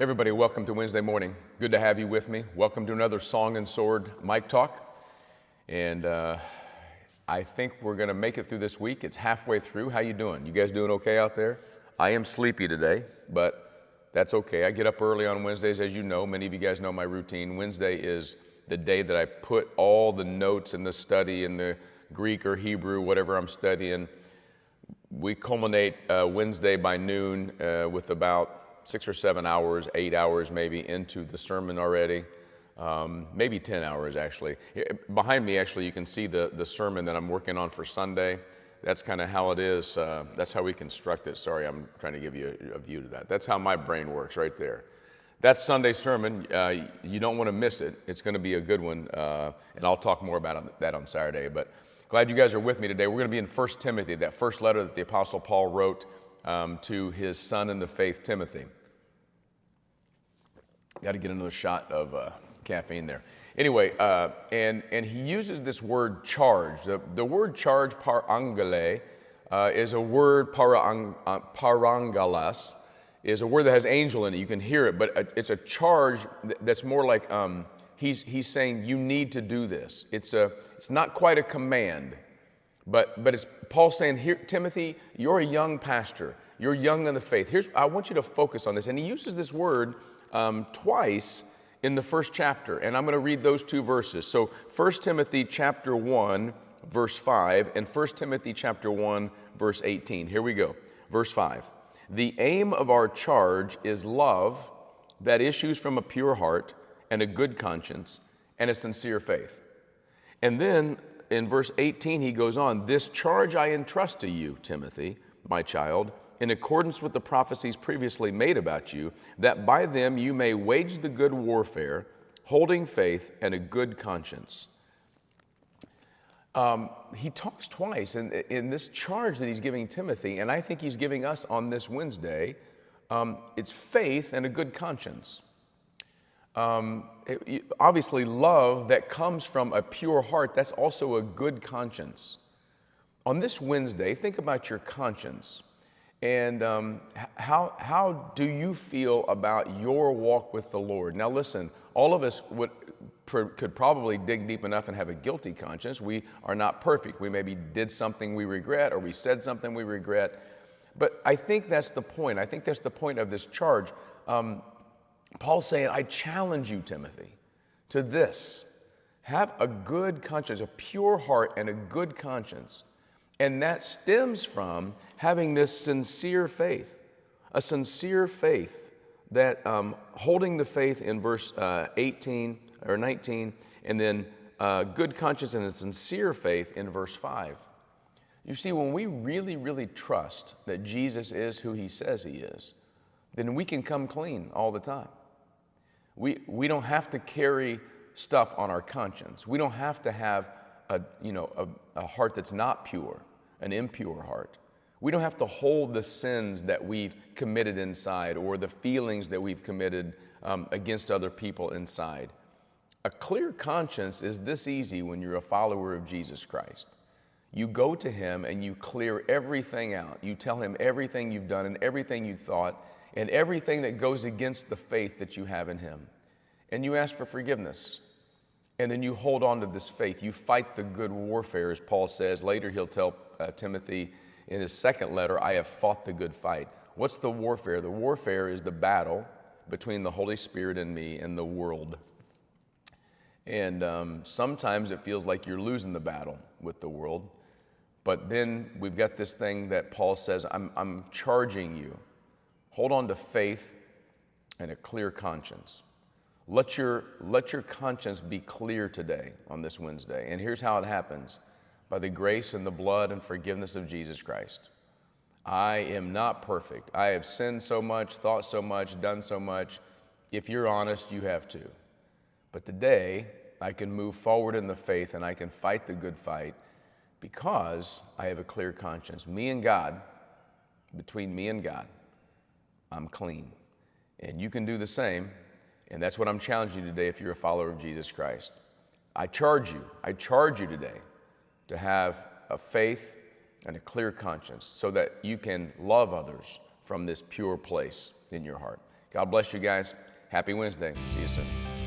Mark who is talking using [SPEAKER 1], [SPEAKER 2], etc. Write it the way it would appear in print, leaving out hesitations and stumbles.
[SPEAKER 1] Everybody, welcome to Wednesday morning. Good to have you with me. Welcome to another Song and Sword Mic Talk. And I think we're going to make it through this week. It's halfway through. How you doing? You guys doing okay out there? I am sleepy today, but that's okay. I get up early on Wednesdays, as you know. Many of you guys know my routine. Wednesday is the day that I put all the notes in the study in the Greek or Hebrew, whatever I'm studying. We culminate Wednesday by noon with about 6 or 7 hours, 8 hours maybe into the sermon already, maybe 10 hours actually. Behind me actually you can see the sermon that I'm working on for Sunday. That's kind of how it is. That's how we construct it. Sorry, I'm trying to give you a view to that. That's how my brain works right there. That Sunday sermon, you don't want to miss it. It's going to be a good one, and I'll talk more about that on Saturday. But glad you guys are with me today. We're going to be in 1 Timothy, that first letter that the Apostle Paul wrote to his son in the faith, Timothy. Got to get another shot of caffeine there. Anyway, and he uses this word charge. The word charge, parangale, is a word, parangalas, is a word that has angel in it. You can hear it, but it's a charge that's more like he's saying you need to do this. It's not quite a command, but it's Paul saying here, Timothy, you're a young pastor. You're young in the faith. I want you to focus on this, and he uses this word twice in the first chapter, and I'm going to read those two verses. So 1 Timothy chapter 1, verse 5, and 1 Timothy chapter 1, verse 18. Here we go. Verse 5. The aim of our charge is love that issues from a pure heart and a good conscience and a sincere faith. And then in verse 18 he goes on, this charge I entrust to you, Timothy, my child, in accordance with the prophecies previously made about you, that by them you may wage the good warfare, holding faith and a good conscience. He talks twice in this charge that he's giving Timothy, and I think he's giving us on this Wednesday. It's faith and a good conscience. Obviously, love that comes from a pure heart, that's also a good conscience. On this Wednesday, think about your conscience. And how do you feel about your walk with the Lord? Now listen, all of us could probably dig deep enough and have a guilty conscience. We are not perfect. We maybe did something we regret, or we said something we regret. But I think that's the point. I think that's the point of this charge. Paul's saying, I challenge you, Timothy, to this. Have a good conscience, a pure heart and a good conscience. And that stems from having this sincere faith, a sincere faith that holding the faith in verse 18 or 19, and then good conscience and a sincere faith in verse 5. You see, when we really, really trust that Jesus is who he says he is, then we can come clean all the time. We don't have to carry stuff on our conscience. We don't have to have a heart that's not pure, an impure heart. We don't have to hold the sins that we've committed inside or the feelings that we've committed against other people inside. A clear conscience is this easy when you're a follower of Jesus Christ. You go to him and you clear everything out. You tell him everything you've done and everything you thought and everything that goes against the faith that you have in him. And you ask for forgiveness. And then you hold on to this faith. You fight the good warfare, as Paul says. Later he'll tell Timothy in his second letter, I have fought the good fight. What's the warfare? The warfare is the battle between the Holy Spirit and me and the world. And sometimes it feels like you're losing the battle with the world. But then we've got this thing that Paul says, I'm charging you. Hold on to faith and a clear conscience. Let your conscience be clear today on this Wednesday. And here's how it happens. By the grace and the blood and forgiveness of Jesus Christ. I am not perfect. I have sinned so much, thought so much, done so much. If you're honest, you have too. But today, I can move forward in the faith and I can fight the good fight because I have a clear conscience. Me and God, between me and God, I'm clean. And you can do the same. And that's what I'm challenging you today if you're a follower of Jesus Christ. I charge you today to have a faith and a clear conscience so that you can love others from this pure place in your heart. God bless you guys. Happy Wednesday. See you soon.